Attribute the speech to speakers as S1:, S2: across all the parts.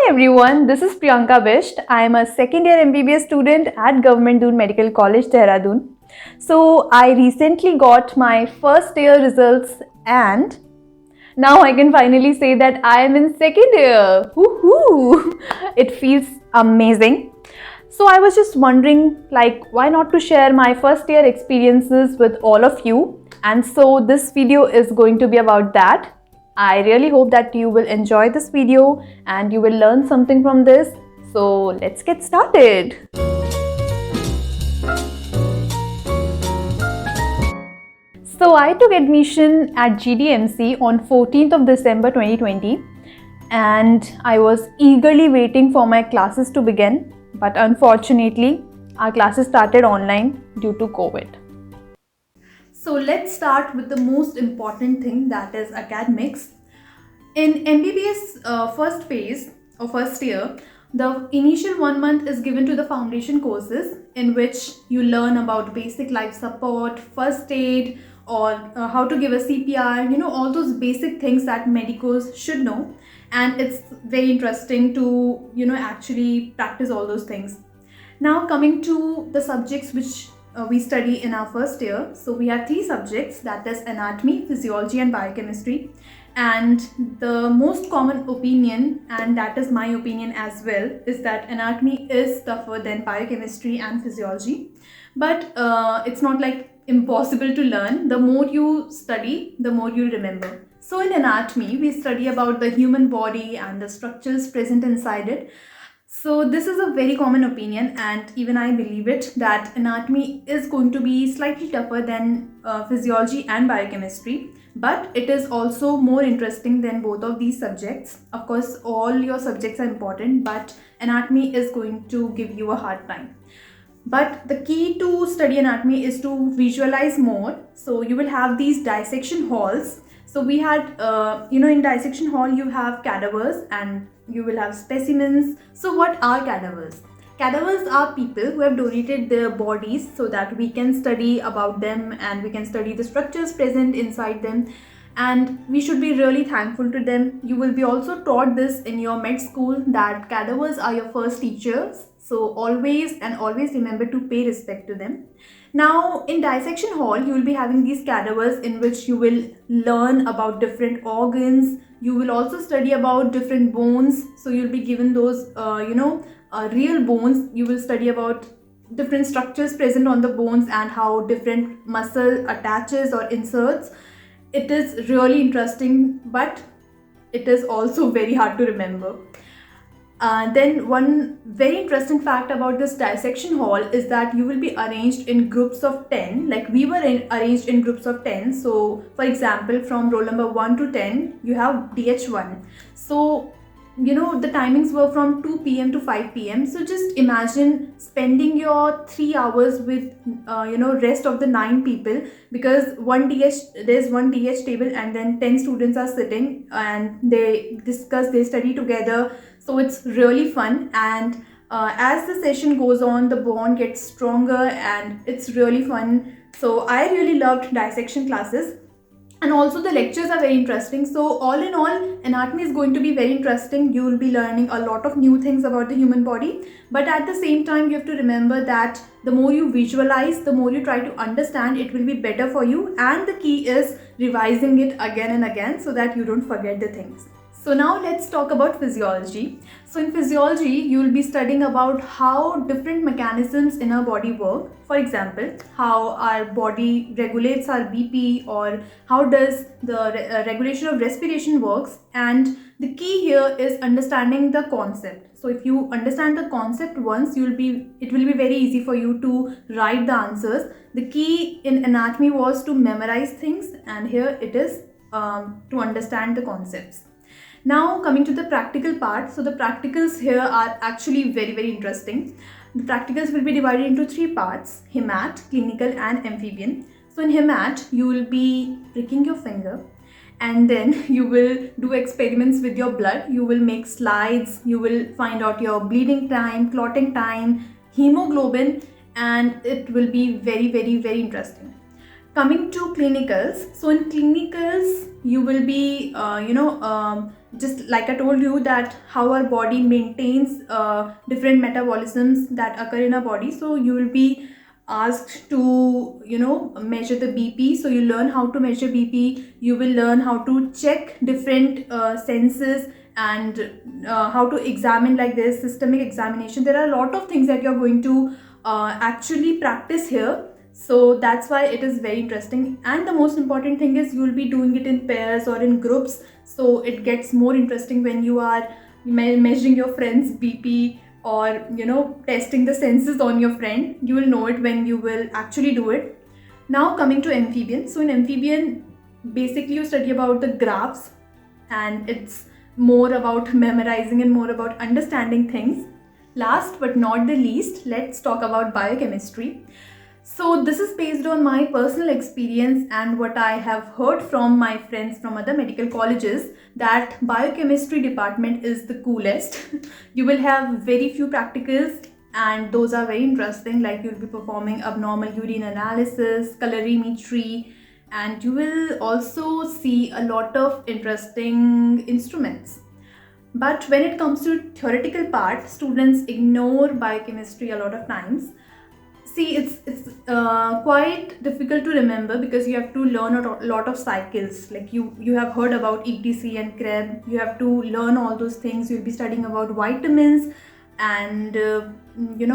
S1: everyone, this is Priyanka Bisht. I am a second year MBBS student at Government Doon Medical College, Dehradun. So I recently got my first year results and now I can finally say that I am in second year. Woohoo! It feels amazing. So I was just wondering why not to share my first year experiences with all of you, and so this video is going to be about that. I really hope that you will enjoy this video and you will learn something from this. So let's get started. So I took admission at GDMC on 14th of December 2020 and I was eagerly waiting for my classes to begin, but unfortunately our classes started online due to COVID. So let's start with the most important thing, that is academics. In MBBS first phase or first year, the initial 1 month is given to the foundation courses in which you learn about basic life support, first aid, or how to give a CPR, all those basic things that medicos should know. And it's very interesting to, actually practice all those things. Now coming to the subjects which we study in our first year. So we have 3 subjects, that is anatomy, physiology and biochemistry. And the most common opinion, and that is my opinion as well, is that anatomy is tougher than biochemistry and physiology. But it's not impossible to learn. The more you study, the more you remember. So in anatomy, we study about the human body and the structures present inside it. So this is a very common opinion, and even I believe it, that anatomy is going to be slightly tougher than physiology and biochemistry, but it is also more interesting than both of these subjects. Of course, all your subjects are important, but anatomy is going to give you a hard time. But the key to study anatomy is to visualize more. So you will have these dissection halls. So we had, in dissection hall, you have cadavers and you will have specimens. So what are cadavers? Cadavers are people who have donated their bodies so that we can study about them and we can study the structures present inside them. And we should be really thankful to them. You will be also taught this in your med school, that cadavers are your first teachers. So always remember to pay respect to them. Now in dissection hall, you will be having these cadavers in which you will learn about different organs. You will also study about different bones. So you'll be given those, real bones. You will study about different structures present on the bones and how different muscle attaches or inserts. It is really interesting, but it is also very hard to remember. Then one very interesting fact about this dissection hall is that you will be arranged in groups of 10, like we were arranged in groups of 10. So for example, from roll number 1 to 10, you have DH1. So the timings were from 2 p.m. to 5 p.m. So just imagine spending your 3 hours with rest of the 9 people, because there's one DH table and then 10 students are sitting and they discuss, they study together. So it's really fun, and as the session goes on, the bond gets stronger and it's really fun. So I really loved dissection classes. And also the lectures are very interesting. So all in all, anatomy is going to be very interesting. You will be learning a lot of new things about the human body. But at the same time, you have to remember that the more you visualize, the more you try to understand, it will be better for you. And the key is revising it again and again so that you don't forget the things. So now let's talk about physiology. So in physiology, you will be studying about how different mechanisms in our body work. For example, how our body regulates our BP, or how does the regulation of respiration works. And the key here is understanding the concept. So if you understand the concept once, it will be very easy for you to write the answers. The key in anatomy was to memorize things, and here it is to understand the concepts. Now coming to the practical part. So the practicals here are actually very, very interesting. The practicals will be divided into 3 parts: hemat, clinical and amphibian. So in hemat, you will be pricking your finger and then you will do experiments with your blood. You will make slides, you will find out your bleeding time, clotting time, hemoglobin, and it will be very, very, very interesting. Coming to clinicals. So in clinicals, you will be just like I told you that how our body maintains different metabolisms that occur in our body. So you will be asked to measure the BP. So you learn how to measure BP. You will learn how to check different senses, and how to examine like this systemic examination. There are a lot of things that you're going to actually practice here. So that's why it is very interesting, and the most important thing is you will be doing it in pairs or in groups, so it gets more interesting when you are measuring your friend's BP, or testing the senses on your friend. You will know it when you will actually do it. Now coming to amphibian. So in amphibian, basically you study about the graphs, and it's more about memorizing and more about understanding things. Last but not the least, let's talk about biochemistry. So this is based on my personal experience and what I have heard from my friends from other medical colleges, that biochemistry department is the coolest. You will have very few practicals, and those are very interesting, like you'll be performing abnormal urine analysis, colorimetry, and you will also see a lot of interesting instruments. But when it comes to theoretical part, students ignore biochemistry a lot of times. See, it's quite difficult to remember because you have to learn a lot of cycles. Like you have heard about ETC and Krebs. You have to learn all those things. You'll be studying about vitamins, and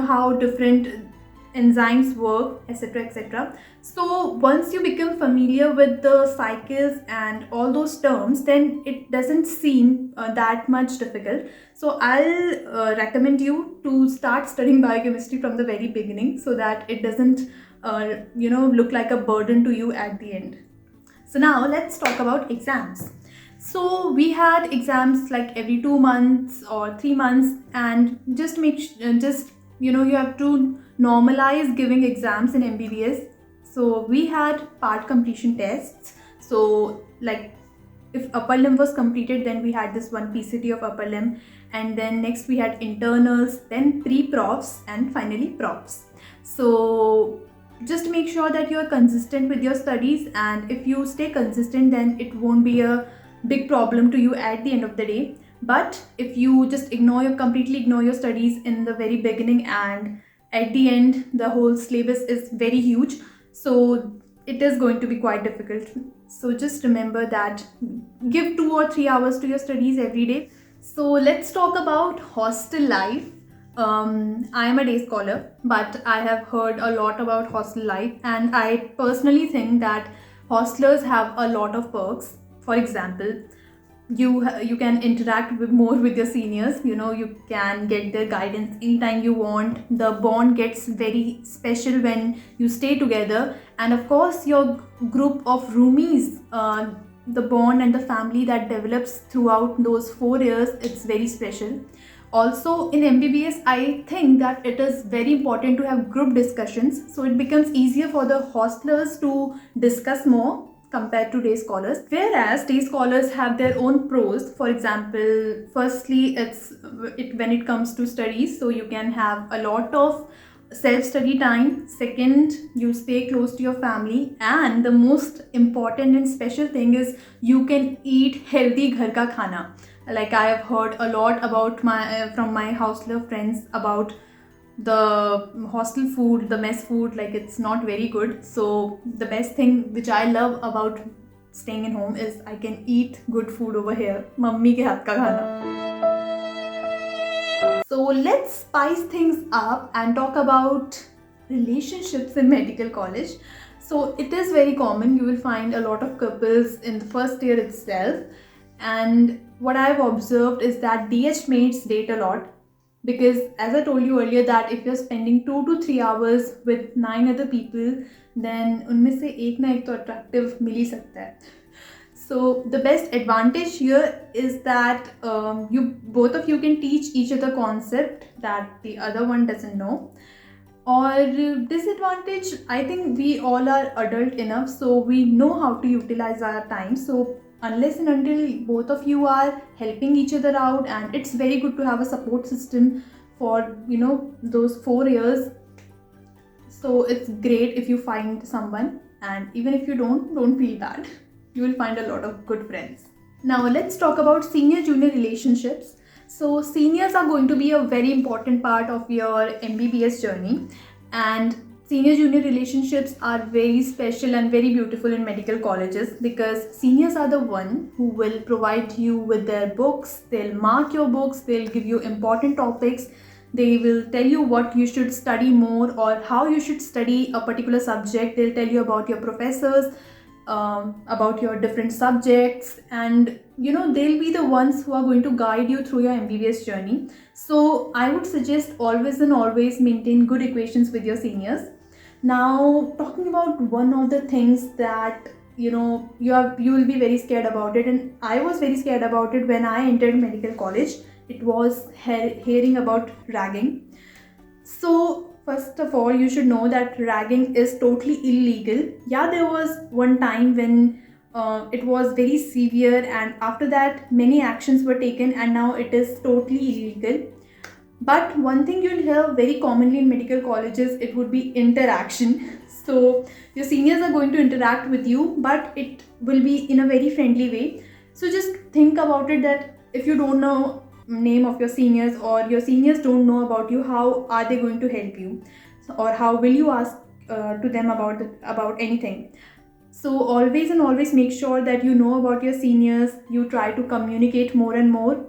S1: how different enzymes work, etc., etc. So once you become familiar with the cycles and all those terms, then it doesn't seem that much difficult. So I'll recommend you to start studying biochemistry from the very beginning, so that it doesn't look like a burden to you at the end. So now let's talk about exams. So we had exams like every 2 months or 3 months, and you have to normalize giving exams in MBBS. So we had part completion tests. So like if upper limb was completed, then we had this one PCT of upper limb, and then next we had internals, then pre-profs, and finally profs. So just make sure that you're consistent with your studies, and if you stay consistent, then it won't be a big problem to you at the end of the day. But if you just completely ignore your studies in the very beginning, and at the end the whole syllabus is very huge, so it is going to be quite difficult. So just remember that give 2 or 3 hours to your studies every day. So let's talk about hostel life. I am a day scholar, but I have heard a lot about hostel life, and I personally think that hostelers have a lot of perks. For example, you can interact more with your seniors. You can get their guidance anytime you want. The bond gets very special when you stay together, and of course your group of roomies, the bond and the family that develops throughout those 4 years, it's very special. Also in MBBS, I think that it is very important to have group discussions, so it becomes easier for the hostlers to discuss more compared to day scholars. Whereas day scholars have their own pros. For example, firstly, when it comes to studies, so you can have a lot of self-study time. Second, you stay close to your family, and the most important and special thing is you can eat healthy ghar ka khana. Like I have heard a lot about from my hostler friends about the hostel food, the mess food, like it's not very good. So the best thing which I love about staying in home is I can eat good food over here. Mummy ke haath ka khana. So let's spice things up and talk about relationships in medical college. So it is very common. You will find a lot of couples in the first year itself. And what I've observed is that DH mates date a lot. Because as I told you earlier that if you're spending 2 to 3 hours with 9 other people, then उनमें से एक ना एक तो attractive मिल ही सकता है. So the best advantage here is that both of you can teach each other concept that the other one doesn't know. Or disadvantage, I think we all are adult enough, so we know how to utilize our time. So unless and until both of you are helping each other out, and it's very good to have a support system for those 4 years. So it's great if you find someone, and even if you don't feel bad, you will find a lot of good friends. Now let's talk about senior-junior relationships. So seniors are going to be a very important part of your MBBS journey, and senior-junior relationships are very special and very beautiful in medical colleges because seniors are the one who will provide you with their books, they'll mark your books, they'll give you important topics, they will tell you what you should study more or how you should study a particular subject, they'll tell you about your professors, about your different subjects, and they'll be the ones who are going to guide you through your MBBS journey. So I would suggest always and always maintain good equations with your seniors. Now talking about one of the things that you will be very scared about it, and I was very scared about it when I entered medical college. It was hearing about ragging. So first of all, you should know that ragging is totally illegal. Yeah, there was one time when it was very severe, and after that, many actions were taken, and now it is totally illegal. But one thing you'll hear very commonly in medical colleges, it would be interaction. So your seniors are going to interact with you, but it will be in a very friendly way. So just think about it that if you don't know name of your seniors or your seniors don't know about you, how are they going to help you, or how will you ask to them about anything? So always and always make sure that you know about your seniors, you try to communicate more and more,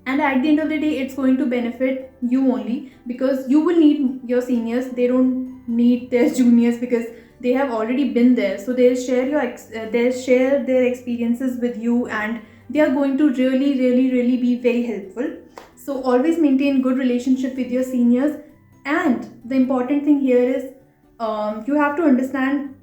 S1: and at the end of the day it's going to benefit you only because you will need your seniors. They don't need their juniors because they have already been there, so they'll share their experiences with you, and they are going to really be very helpful. So always maintain good relationship with your seniors, and the important thing here is you have to understand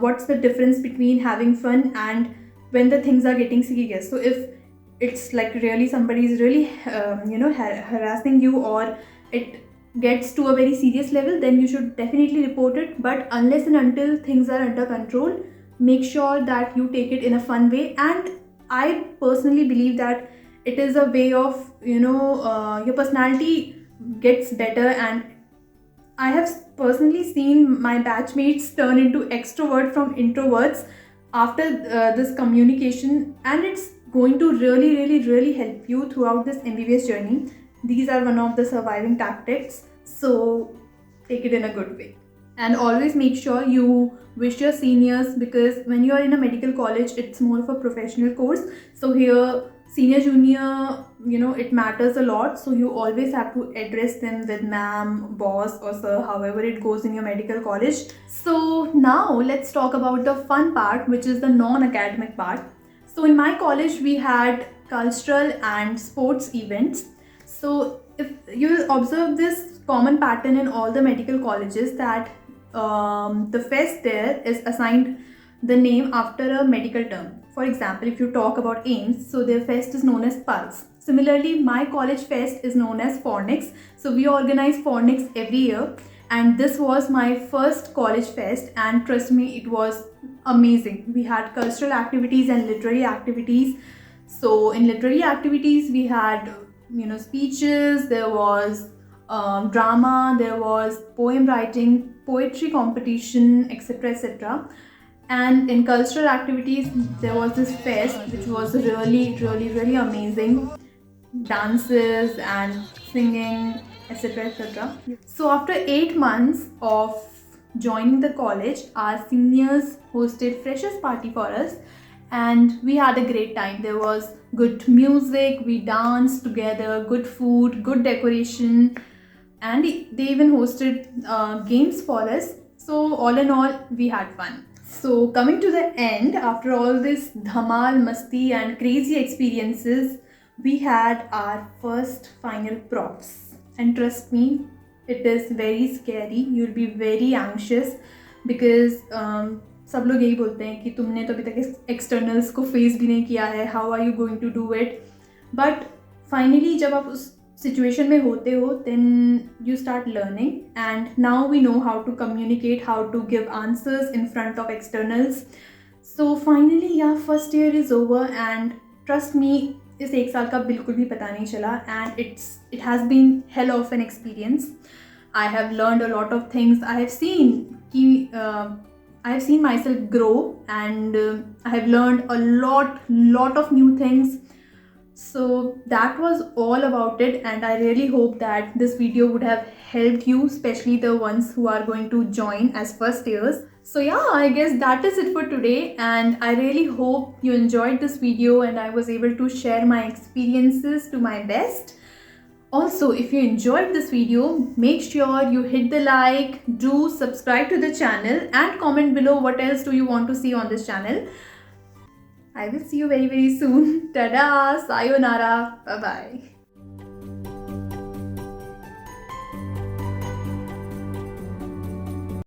S1: what's the difference between having fun and when the things are getting serious. So if it's like really somebody is really harassing you, or it gets to a very serious level, then you should definitely report it. But unless and until things are under control, make sure that you take it in a fun way. And I personally believe that it is a way of your personality gets better, and I have personally seen my batchmates turn into extrovert from introverts after this communication, and it's going to really help you throughout this MBBS journey. These are one of the surviving tactics, so take it in a good way. And always make sure you wish your seniors, because when you are in a medical college, it's more of a professional course. So here, senior, junior, it matters a lot. So you always have to address them with ma'am, boss, or sir, however it goes in your medical college. So now let's talk about the fun part, which is the non-academic part. So in my college, we had cultural and sports events. So if you observe this common pattern in all the medical colleges, that the fest there is assigned the name after a medical term. For example, if you talk about AIMS, so their fest is known as Pulse. Similarly, my college fest is known as Fornix. So we organize Fornix every year, and this was my first college fest, and trust me, it was amazing. We had cultural activities and literary activities. So in literary activities, we had speeches, there was drama, there was poem writing, poetry competition, etc. And in cultural activities, there was this fest which was really amazing. Dances and singing, etc. So after 8 months of joining the college, our seniors hosted freshers party for us, and we had a great time. There was good music, we danced together, good food, good decoration, and they even hosted games for us. So all in all, we had fun. So coming to the end, after all this dhamal, masti and crazy experiences, we had our first final profs. And trust me, it is very scary. You'll be very anxious because सब लोग यही बोलते हैं कि तुमने तो अभी तक एक्सटर्नल्स को फेस भी नहीं किया है, how are you going to do it. But finally जब आप उस सिचुएशन में होते हो, then you start learning, and now we know how to communicate, how to give answers in front of externals. So finally या first year is over, and trust me, इस 1 साल का बिल्कुल भी पता नहीं चला, and it has been hell of an experience. I have learned a lot of things. I have seen कि I have seen myself grow, and I have learned a lot of new things. So that was all about it, and I really hope that this video would have helped you, especially the ones who are going to join as first years. So yeah, I guess that is it for today, and I really hope you enjoyed this video and I was able to share my experiences to my best. Also, if you enjoyed this video, make sure you hit the like, do subscribe to the channel, and comment below what else do you want to see on this channel. I will see you very soon. Tada, sayonara, bye bye.